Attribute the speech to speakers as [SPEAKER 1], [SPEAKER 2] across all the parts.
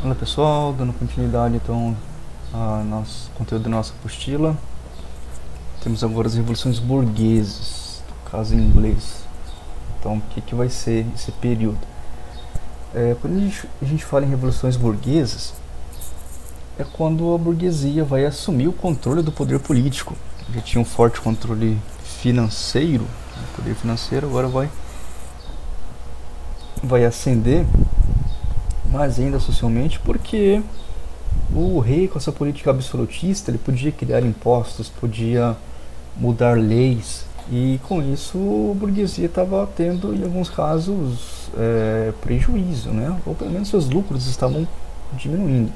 [SPEAKER 1] Olá pessoal, dando continuidade então ao nosso conteúdo da nossa apostila. Temos agora as revoluções burguesas, no caso em inglês. Então, o que vai ser esse período? Quando a gente fala em revoluções burguesas, é quando a burguesia vai assumir o controle do poder político. Já tinha um forte controle financeiro, o poder financeiro agora vai ascender mais ainda socialmente, porque o rei, com essa política absolutista, ele podia criar impostos, podia mudar leis, e com isso a burguesia estava tendo, em alguns casos, prejuízo, né? Ou pelo menos seus lucros estavam diminuindo.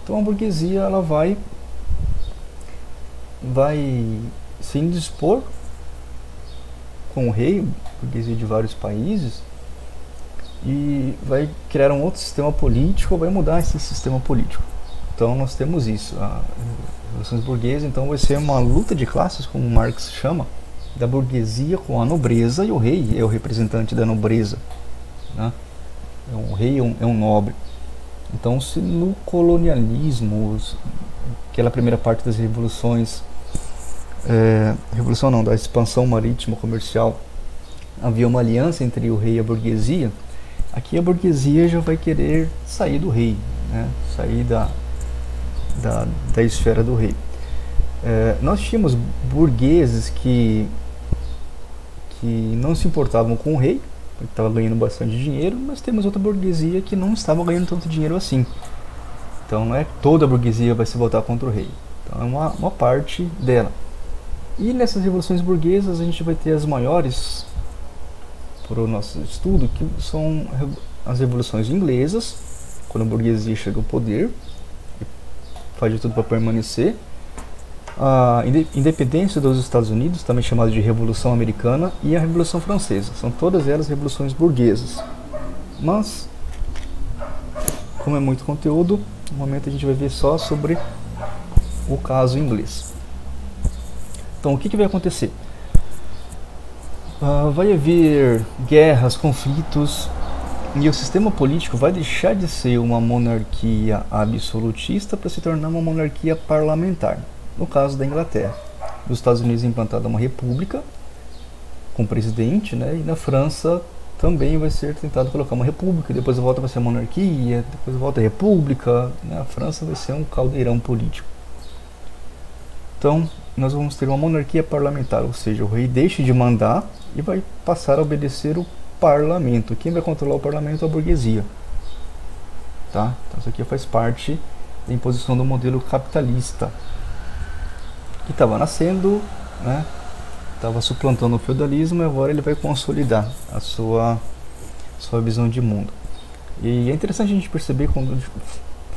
[SPEAKER 1] Então a burguesia ela vai se indispor com o rei, burguesia de vários países, e vai criar um outro sistema político, vai mudar esse sistema político. Então nós temos isso, a revoluções burguesas. Então vai ser uma luta de classes, como Marx chama, da burguesia com a nobreza, e o rei é o representante da nobreza, né? O rei é um nobre. Então, se no colonialismo, aquela primeira parte das revoluções, revolução não, da expansão marítima comercial, havia uma aliança entre o rei e a burguesia, aqui a burguesia já vai querer sair do rei, né? Sair da esfera do rei. Nós tínhamos burgueses que não se importavam com o rei, porque estava ganhando bastante dinheiro, mas temos outra burguesia que não estava ganhando tanto dinheiro assim. Então não é toda a burguesia vai se voltar contra o rei. Então é uma parte dela. E nessas revoluções burguesas a gente vai ter as maiores, para o nosso estudo, que são as revoluções inglesas, quando a burguesia chega ao poder e faz de tudo para permanecer. A independência dos Estados Unidos, também chamada de Revolução Americana, e a Revolução Francesa. São todas elas revoluções burguesas. Mas, como é muito conteúdo, no momento a gente vai ver só sobre o caso inglês. Então, o que vai acontecer? Vai haver guerras, conflitos, e o sistema político vai deixar de ser uma monarquia absolutista para se tornar uma monarquia parlamentar. No caso da Inglaterra, nos Estados Unidos é implantada uma república com presidente, né? E na França também vai ser tentado colocar uma república, depois volta para ser monarquia, depois volta a república, né? A França vai ser um caldeirão político. Então nós vamos ter uma monarquia parlamentar, ou seja, o rei deixa de mandar e vai passar a obedecer o parlamento. Quem vai controlar o parlamento é a burguesia, tá? Então isso aqui faz parte da imposição do modelo capitalista, que estava nascendo, né? Estava suplantando o feudalismo, e agora ele vai consolidar a sua visão de mundo. E é interessante a gente perceber, quando a gente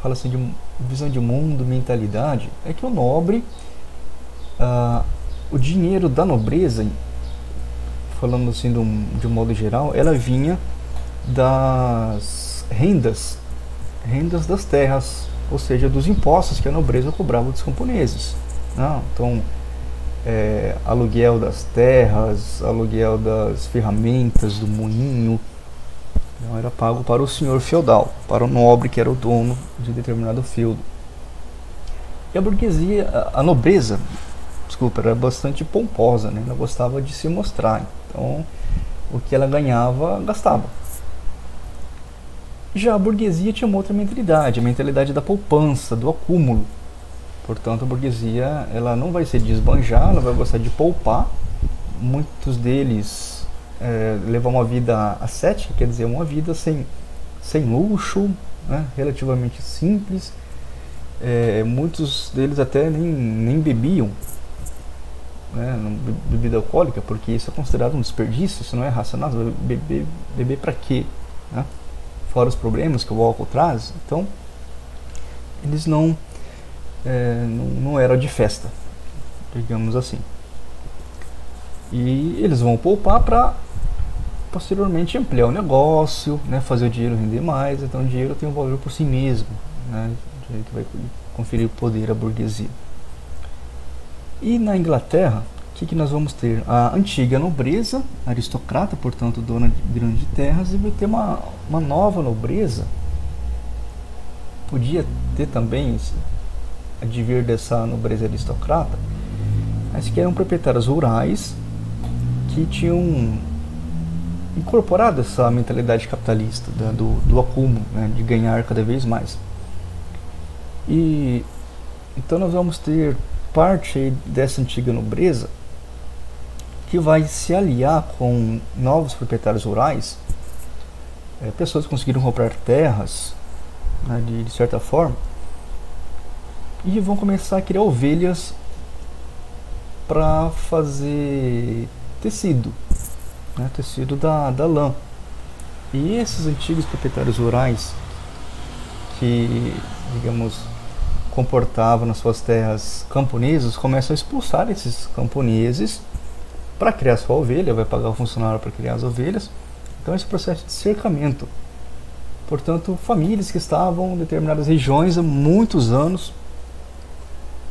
[SPEAKER 1] fala assim de visão de mundo, mentalidade, é que o nobre, o dinheiro da nobreza, falando assim de um modo geral, ela vinha das rendas das terras, ou seja, dos impostos que a nobreza cobrava dos camponeses. Então, aluguel das terras, aluguel das ferramentas do moinho, não era pago para o senhor feudal, para o nobre que era o dono de determinado feudo. E a burguesia, a nobreza, desculpa, era bastante pomposa, né? Ela gostava de se mostrar, então o que ela ganhava, gastava. Já a burguesia tinha uma outra mentalidade, a mentalidade da poupança, do acúmulo. Portanto, a burguesia ela não vai se desbanjar, ela vai gostar de poupar. Muitos deles levam uma vida ascética, quer dizer, uma vida sem luxo, né? Relativamente simples. Muitos deles até nem bebiam, né? Bebida alcoólica, porque isso é considerado um desperdício, isso não é racionável. Beber para quê, né? Fora os problemas que o álcool traz. Então, eles não era de festa, digamos assim. E eles vão poupar para posteriormente ampliar o negócio, né, fazer o dinheiro render mais. Então o dinheiro tem um valor por si mesmo, né, que vai conferir poder à burguesia. E na Inglaterra, o que nós vamos ter? A antiga nobreza, aristocrata, portanto dona de grandes terras, e vai ter uma nova nobreza podia ter também, advir dessa nobreza aristocrata, mas que eram proprietários rurais que tinham incorporado essa mentalidade capitalista do acúmulo, né, de ganhar cada vez mais. E então nós vamos ter parte aí dessa antiga nobreza que vai se aliar com novos proprietários rurais, pessoas que conseguiram comprar terras, né, de certa forma, e vão começar a criar ovelhas para fazer tecido, né, tecido da lã. E esses antigos proprietários rurais que, digamos, comportavam nas suas terras camponeses, começam a expulsar esses camponeses para criar sua ovelha, vai pagar o funcionário para criar as ovelhas. Então esse processo de cercamento. Portanto, famílias que estavam em determinadas regiões há muitos anos,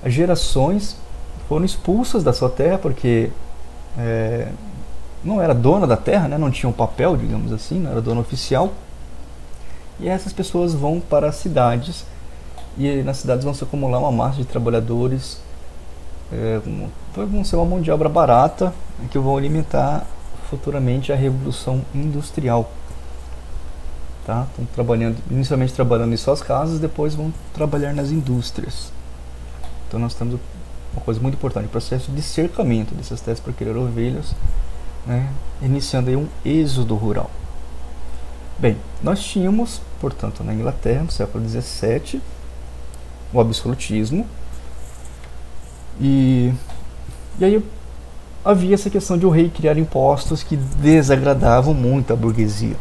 [SPEAKER 1] gerações, foram expulsas da sua terra porque não era dona da terra, né? Não tinha um papel, digamos assim, não era dona oficial. E essas pessoas vão para as cidades, e nas cidades vão se acumular uma massa de trabalhadores, vão ser uma mão de obra barata, que vão alimentar futuramente a Revolução Industrial. Tá? Estão inicialmente trabalhando em suas casas, depois vão trabalhar nas indústrias. Então nós temos uma coisa muito importante, o processo de cercamento dessas terras para criar ovelhas, né? Iniciando aí um êxodo rural. Bem, nós tínhamos, portanto, na Inglaterra, no século XVII, o absolutismo, e aí havia essa questão de o rei criar impostos que desagradavam muito a burguesia,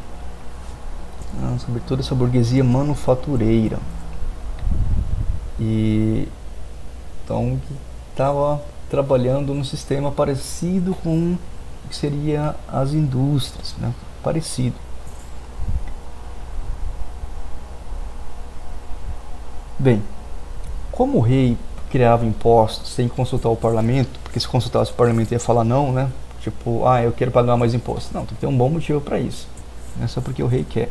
[SPEAKER 1] sobretudo essa burguesia manufatureira, e então estava trabalhando num sistema parecido com o que seria as indústrias, né? Parecido. Bem, como o rei criava impostos sem consultar o parlamento, porque se consultasse o parlamento ia falar não, né? Tipo, eu quero pagar mais impostos. Não, tem que ter um bom motivo para isso. Não é só porque o rei quer.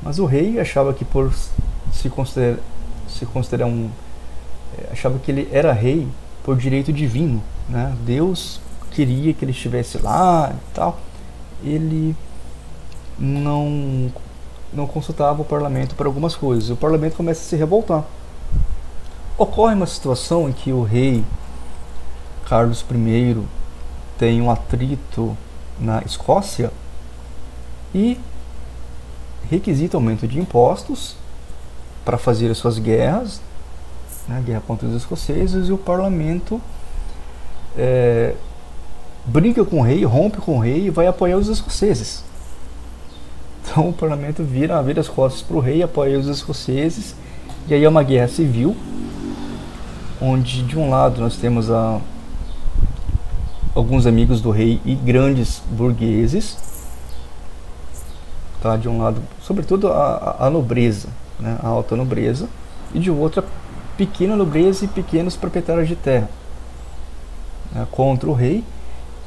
[SPEAKER 1] Mas o rei achava que por se considerar achava que ele era rei por direito divino, né? Deus queria que ele estivesse lá e tal. Ele não consultava o parlamento para algumas coisas. O parlamento começa a se revoltar. Ocorre uma situação em que o rei Carlos I tem um atrito na Escócia e requisita aumento de impostos para fazer as suas guerras, né, guerra contra os escoceses, e o parlamento briga com o rei, rompe com o rei e vai apoiar os escoceses. Então o parlamento vira as costas para o rei, apoia os escoceses, e aí é uma guerra civil, onde de um lado nós temos alguns amigos do rei e grandes burgueses, tá? De um lado, sobretudo a nobreza, né? A alta nobreza, e de outro a pequena nobreza e pequenos proprietários de terra, né? Contra o rei,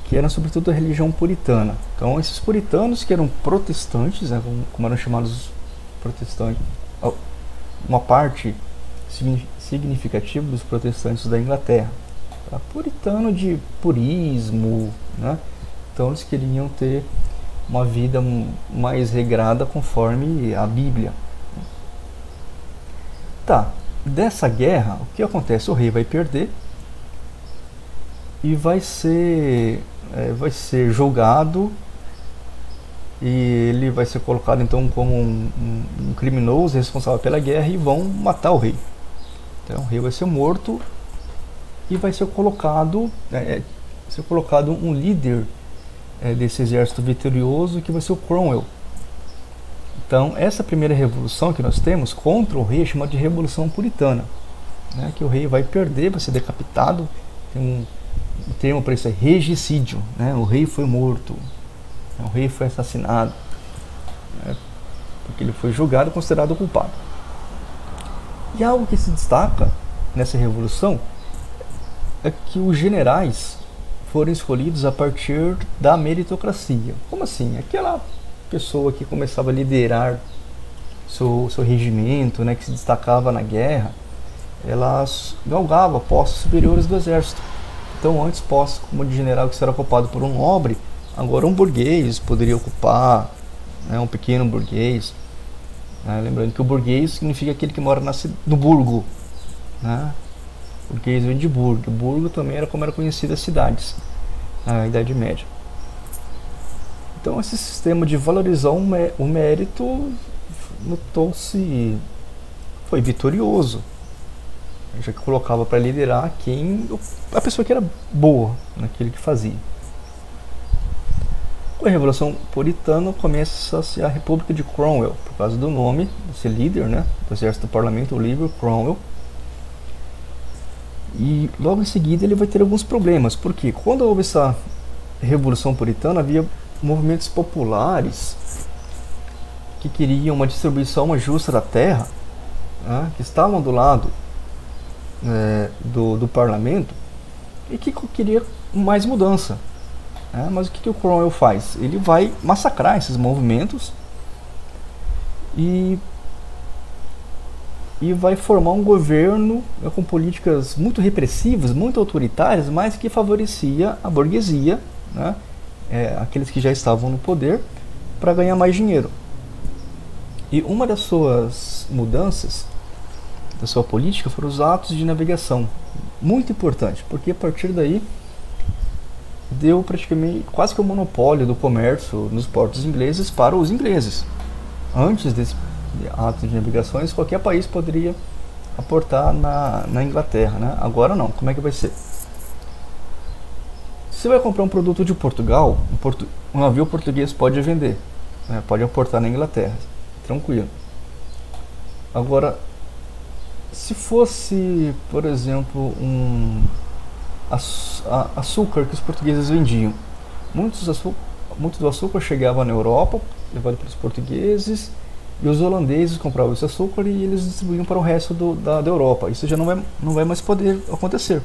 [SPEAKER 1] que eram sobretudo a religião puritana. Então esses puritanos, que eram protestantes, né? Como eram chamados protestantes, uma parte significativo dos protestantes da Inglaterra, tá? Puritano de purismo, né? Então eles queriam ter uma vida mais regrada conforme a Bíblia. Tá, dessa guerra, o que acontece? O rei vai perder e vai ser julgado, e ele vai ser colocado então como um criminoso responsável pela guerra, e vão matar o rei. Então o rei vai ser morto e vai ser colocado um líder desse exército vitorioso, que vai ser o Cromwell. Então essa primeira revolução que nós temos contra o rei é chamada de Revolução Puritana, né? Que o rei vai perder, vai ser decapitado. Tem um termo para isso, é regicídio, né? O rei foi morto, o rei foi assassinado, né? Porque ele foi julgado e considerado culpado. E algo que se destaca nessa revolução é que os generais foram escolhidos a partir da meritocracia. Como assim? Aquela pessoa que começava a liderar seu regimento, né, que se destacava na guerra, elas galgavam postos superiores do exército. Então, antes postos como de general que era ocupado por um nobre, agora um burguês poderia ocupar, né, um pequeno burguês. Lembrando que o burguês significa aquele que mora no burgo, né? Burguês vem de burgo. Burgo também era como era conhecida as cidades na Idade Média. Então esse sistema de valorizar o mérito notou-se, foi vitorioso, já que colocava para liderar a pessoa que era boa naquilo que fazia. Com a Revolução Puritana começa-se a República de Cromwell, por causa do nome desse líder, né, do exército do parlamento, Oliver Cromwell. E logo em seguida ele vai ter alguns problemas, porque quando houve essa Revolução Puritana havia movimentos populares que queriam uma distribuição mais justa da terra, né, que estavam do lado do parlamento e que queria mais mudança. Mas o que o Cromwell faz? Ele vai massacrar esses movimentos e vai formar um governo com políticas muito repressivas, muito autoritárias, mas que favorecia a burguesia, né, aqueles que já estavam no poder, para ganhar mais dinheiro. E uma das suas mudanças, da sua política, foram os atos de navegação. Muito importante, porque a partir daí deu praticamente quase que o monopólio do comércio nos portos ingleses para os ingleses. Antes desse ato de navegações, qualquer país poderia aportar na Inglaterra, né? Agora não. Como é que vai ser? Se você vai comprar um produto de Portugal, um navio português pode vender, né? Pode aportar na Inglaterra, tranquilo. Agora, se fosse, por exemplo, açúcar que os portugueses vendiam, muito do açúcar chegava na Europa, levado pelos portugueses, e os holandeses compravam esse açúcar e eles distribuíam para o resto da Europa. Isso já não vai mais poder acontecer,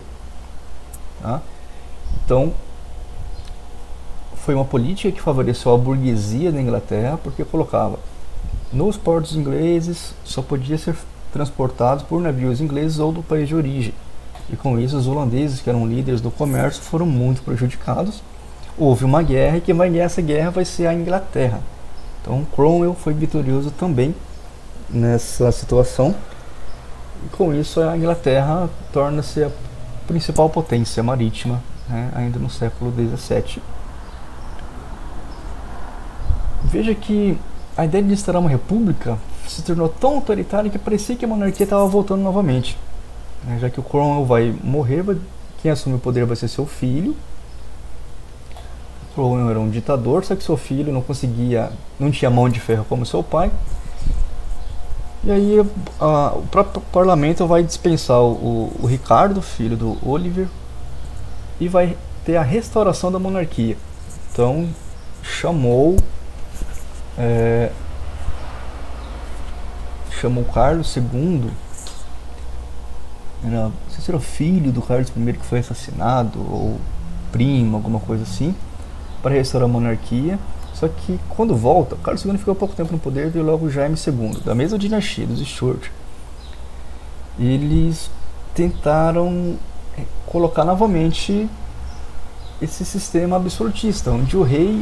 [SPEAKER 1] tá? Então, foi uma política que favoreceu a burguesia da Inglaterra, porque colocava nos portos ingleses só podia ser transportados por navios ingleses ou do país de origem. E com isso os holandeses, que eram líderes do comércio, foram muito prejudicados. Houve uma guerra e quem vai ganhar essa guerra vai ser a Inglaterra. Então Cromwell foi vitorioso também nessa situação. E com isso a Inglaterra torna-se a principal potência marítima, né, ainda no século XVII. Veja que a ideia de instaurar uma república se tornou tão autoritária que parecia que a monarquia estava voltando novamente. Já que o Cromwell vai morrer, quem assume o poder vai ser seu filho. O Cromwell era um ditador, só que seu filho não tinha mão de ferro como seu pai. E aí o próprio parlamento vai dispensar o Ricardo, filho do Oliver, e vai ter a restauração da monarquia. Então chamou Carlos II, não sei se era o filho do Carlos I que foi assassinado, ou primo, alguma coisa assim, para restaurar a monarquia. Só que quando volta, Carlos II ficou pouco tempo no poder e veio logo Jaime II, da mesma dinastia, dos Stuart. Eles tentaram colocar novamente esse sistema absolutista, onde o rei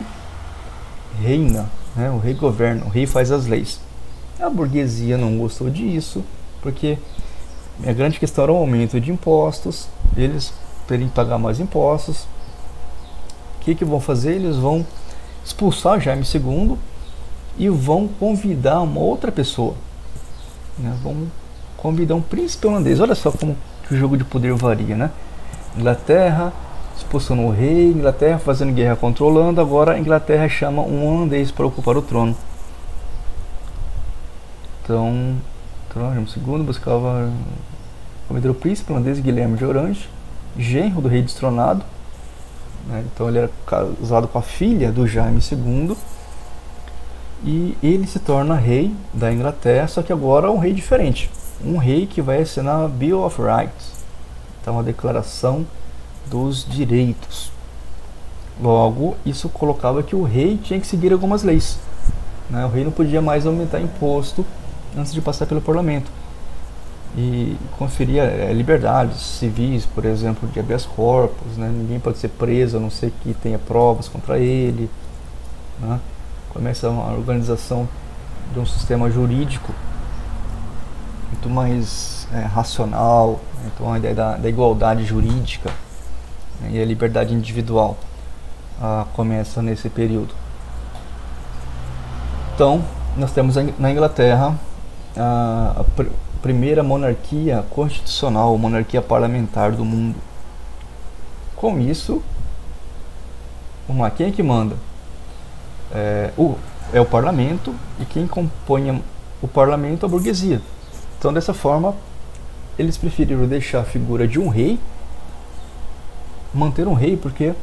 [SPEAKER 1] reina, né? O rei governa, o rei faz as leis. A burguesia não gostou disso, porque a grande questão era o aumento de impostos, eles terem que pagar mais impostos. O que vão fazer? Eles vão expulsar Jaime II e vão convidar uma outra pessoa, né? Vão convidar um príncipe holandês. Olha só como que o jogo de poder varia, né? Inglaterra expulsando o rei, Inglaterra fazendo guerra contra a Holanda, agora a Inglaterra chama um holandês para ocupar o trono. Então Jaime II buscava convidar o príncipe holandês Guilherme de Orange, genro do rei destronado, né? Então ele era casado com a filha do Jaime II, e ele se torna rei da Inglaterra, só que agora é um rei diferente, um rei que vai assinar a Bill of Rights, então a declaração dos direitos. Logo, isso colocava que o rei tinha que seguir algumas leis, né? O rei não podia mais aumentar imposto antes de passar pelo parlamento e conferia liberdades civis, por exemplo, de habeas corpus, né? Ninguém pode ser preso a não ser que tenha provas contra ele, né? Começa a organização de um sistema jurídico muito mais racional, né? Então a ideia da igualdade jurídica, né? E a liberdade individual começa nesse período. Então nós temos na Inglaterra a primeira monarquia constitucional, monarquia parlamentar do mundo. Com isso, vamos lá, quem é que manda? É o parlamento, e quem compõe o parlamento é a burguesia. Então, dessa forma, eles preferiram deixar a figura de um rei, manter um rei, porque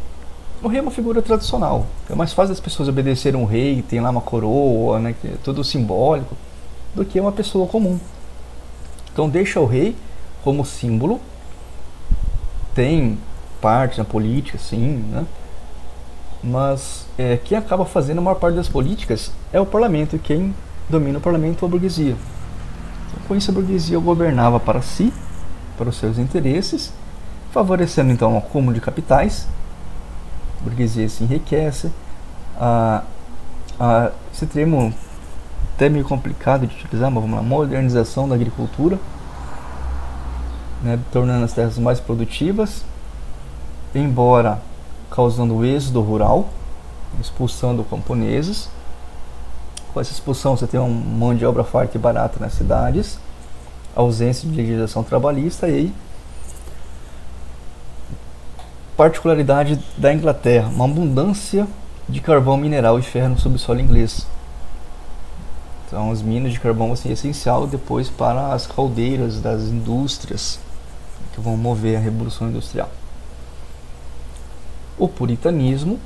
[SPEAKER 1] o rei é uma figura tradicional. É mais fácil as pessoas obedecerem um rei, tem lá uma coroa, né, que é tudo simbólico, do que uma pessoa comum. Então deixa o rei como símbolo, tem parte na política, sim, né? Mas quem acaba fazendo a maior parte das políticas é o parlamento, e quem domina o parlamento é a burguesia. Então, com isso a burguesia governava para si, para os seus interesses, favorecendo então o acúmulo de capitais. A burguesia se enriquece. Esse termo até meio complicado de utilizar, mas vamos lá, modernização da agricultura, né, tornando as terras mais produtivas, embora causando o êxodo rural, expulsando camponeses. Com essa expulsão você tem uma mão de obra farta e barata nas cidades, ausência de legislação trabalhista, e aí, particularidade da Inglaterra, uma abundância de carvão mineral e ferro no subsolo inglês. Então as minas de carvão vão ser essencial depois para as caldeiras das indústrias que vão mover a Revolução Industrial. O puritanismo,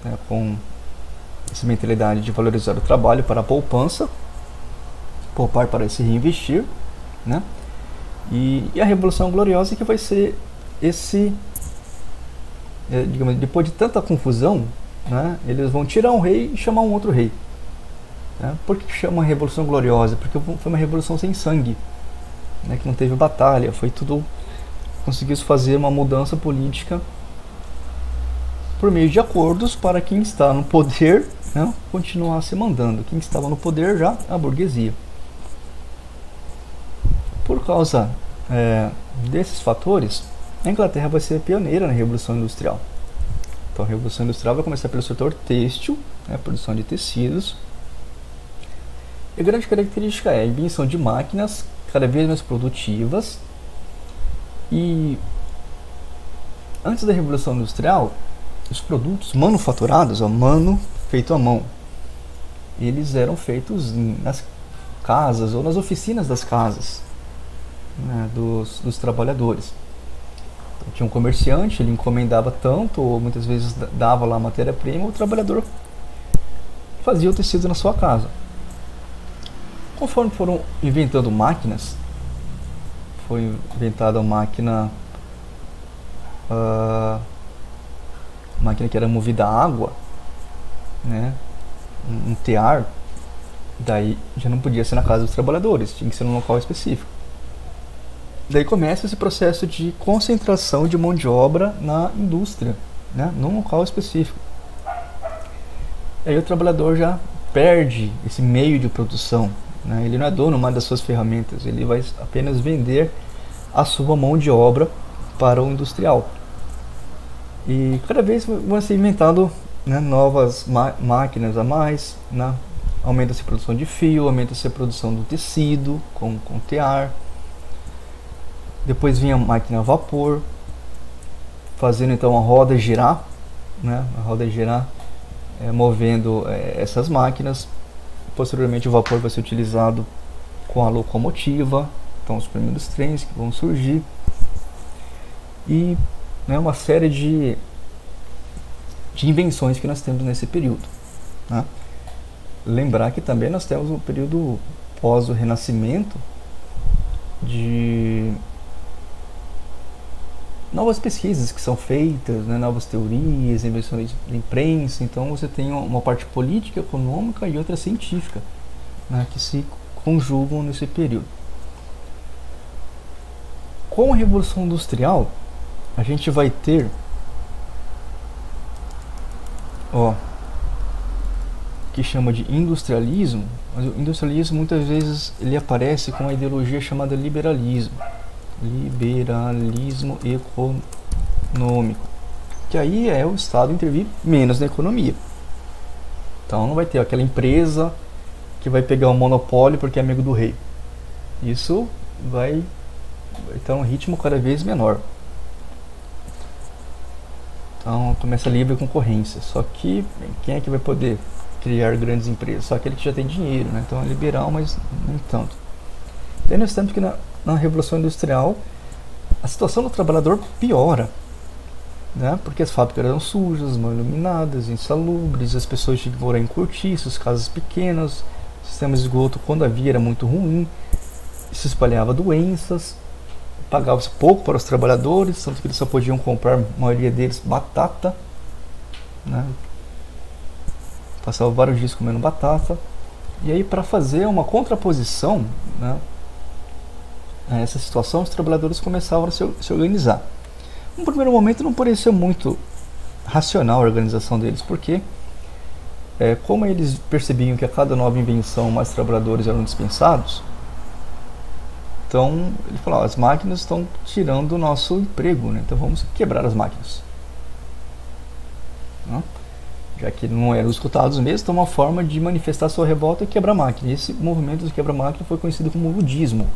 [SPEAKER 1] né, com essa mentalidade de valorizar o trabalho para a poupança, poupar para se reinvestir, né? E a Revolução Gloriosa, que vai ser esse, digamos, depois de tanta confusão, né, eles vão tirar um rei e chamar um outro rei. Por que chama Revolução Gloriosa? Porque foi uma revolução sem sangue, né, que não teve batalha, foi tudo, conseguiu-se fazer uma mudança política por meio de acordos para quem está no poder, né, continuar se mandando. Quem estava no poder já, a burguesia. Por causa desses fatores, a Inglaterra vai ser pioneira na Revolução Industrial. Então a Revolução Industrial vai começar pelo setor têxtil, né, produção de tecidos. E a grande característica é a invenção de máquinas cada vez mais produtivas. E antes da Revolução Industrial, os produtos manufaturados, feito à mão, eles eram feitos nas casas ou nas oficinas das casas, né, dos trabalhadores. Então, tinha um comerciante, ele encomendava tanto, ou muitas vezes dava lá a matéria-prima, o trabalhador fazia o tecido na sua casa. Conforme foram inventando máquinas, foi inventada a máquina que era movida a água, né, um tear, daí já não podia ser na casa dos trabalhadores, tinha que ser num local específico. Daí começa esse processo de concentração de mão de obra na indústria, né, num local específico. Aí o trabalhador já perde esse meio de produção, né, ele não é dono mais das suas ferramentas, ele vai apenas vender a sua mão de obra para o industrial. E cada vez vão ser inventado, né, novas máquinas a mais, né, aumenta-se a produção de fio, aumenta-se a produção do tecido com tear. Depois vinha a máquina a vapor, fazendo então a roda girar, né, movendo essas máquinas. Posteriormente o vapor vai ser utilizado com a locomotiva, então os primeiros trens que vão surgir, e, né, uma série de invenções que nós temos nesse período, né? Lembrar que também nós temos um período pós o Renascimento de novas pesquisas que são feitas, né, novas teorias, invenções da imprensa. Então você tem uma parte política, econômica e outra científica, né, que se conjugam nesse período. Com a Revolução Industrial, a gente vai ter, que chama de industrialismo, mas o industrialismo muitas vezes ele aparece com a ideologia chamada liberalismo econômico, que aí é o Estado intervir menos na economia. Então não vai ter aquela empresa que vai pegar um monopólio porque é amigo do rei. Isso vai ter um ritmo cada vez menor. Então começa a livre concorrência. Só que quem é que vai poder criar grandes empresas? Só aquele que já tem dinheiro, né? Então é liberal, mas nem tanto. Daí nós temos que na Revolução Industrial a situação do trabalhador piora, né? Porque as fábricas eram sujas, mal iluminadas, insalubres, as pessoas tinham que morar em cortiços, casas pequenas, o sistema de esgoto, quando havia, era muito ruim, se espalhava doenças, pagava-se pouco para os trabalhadores, tanto que eles só podiam comprar, a maioria deles, batata, né? Passava vários dias comendo batata. E aí, para fazer uma contraposição, né, a essa situação, os trabalhadores começavam a se organizar. No primeiro momento não pareceu muito racional a organização deles, porque como eles percebiam que a cada nova invenção mais trabalhadores eram dispensados, então ele falou, as máquinas estão tirando o nosso emprego, né? Então vamos quebrar as máquinas, né? Já que não eram escutados mesmo, então uma forma de manifestar sua revolta é quebrar a máquina. E esse movimento de quebra-máquina foi conhecido como ludismo.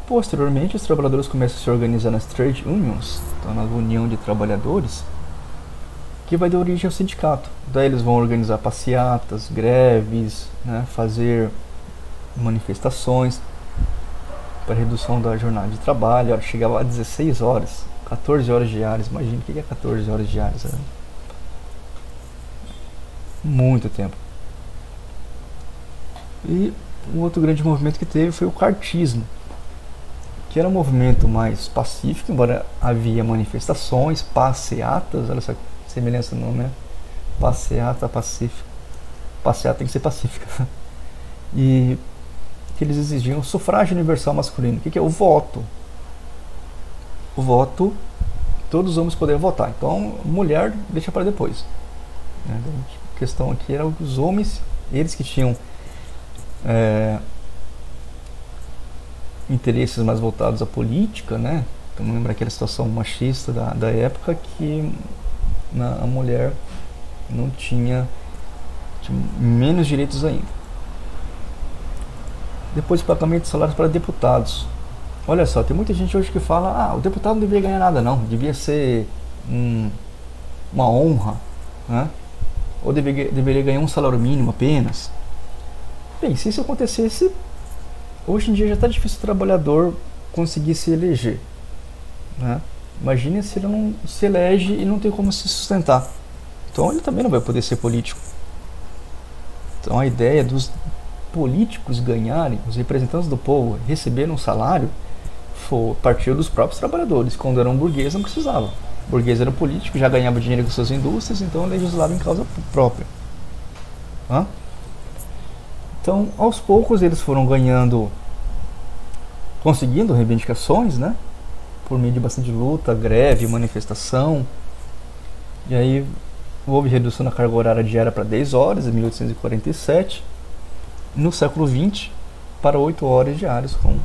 [SPEAKER 1] Posteriormente, os trabalhadores começam a se organizar nas trade unions, então na união de trabalhadores, que vai dar origem ao sindicato. Daí eles vão organizar passeatas, greves, né, fazer manifestações para redução da jornada de trabalho. Chegava a 16 horas, 14 horas diárias. Imagina o que é 14 horas diárias. Muito tempo. E um outro grande movimento que teve foi o cartismo, que era um movimento mais pacífico, embora havia manifestações, passeatas, olha essa semelhança no nome, né? Passeata pacífica. Passeata tem que ser pacífica. E que eles exigiam o sufrágio universal masculino. O que é o voto? O voto, todos os homens poderiam votar. Então, mulher deixa para depois. A questão aqui era os homens, eles que tinham interesses mais voltados à política, né? Então, lembra aquela situação machista da época que a mulher não tinha menos direitos ainda. Depois o pagamento de salários para deputados. Olha só, tem muita gente hoje que fala, o deputado não deveria ganhar nada não, devia ser uma honra, né? Ou deveria ganhar um salário mínimo apenas. Bem, se isso acontecesse, hoje em dia já está difícil o trabalhador conseguir se eleger, né? Imagine se ele não se elege e não tem como se sustentar. Então ele também não vai poder ser político. Então a ideia dos políticos ganharem, os representantes do povo receberem um salário, partiu dos próprios trabalhadores. Quando eram burgueses não precisavam. Burguês era político, já ganhava dinheiro com suas indústrias, então legislava em causa própria. Então aos poucos eles foram conseguindo reivindicações, né? Por meio de bastante luta, greve, manifestação. E aí houve redução na carga horária diária para 10 horas em 1847. No século XX para 8 horas diárias, como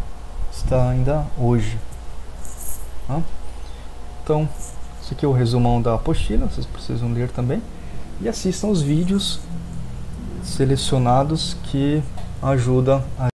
[SPEAKER 1] está ainda hoje. Então, esse aqui é o resumão da apostila, vocês precisam ler também. E assistam os vídeos selecionados que ajudam a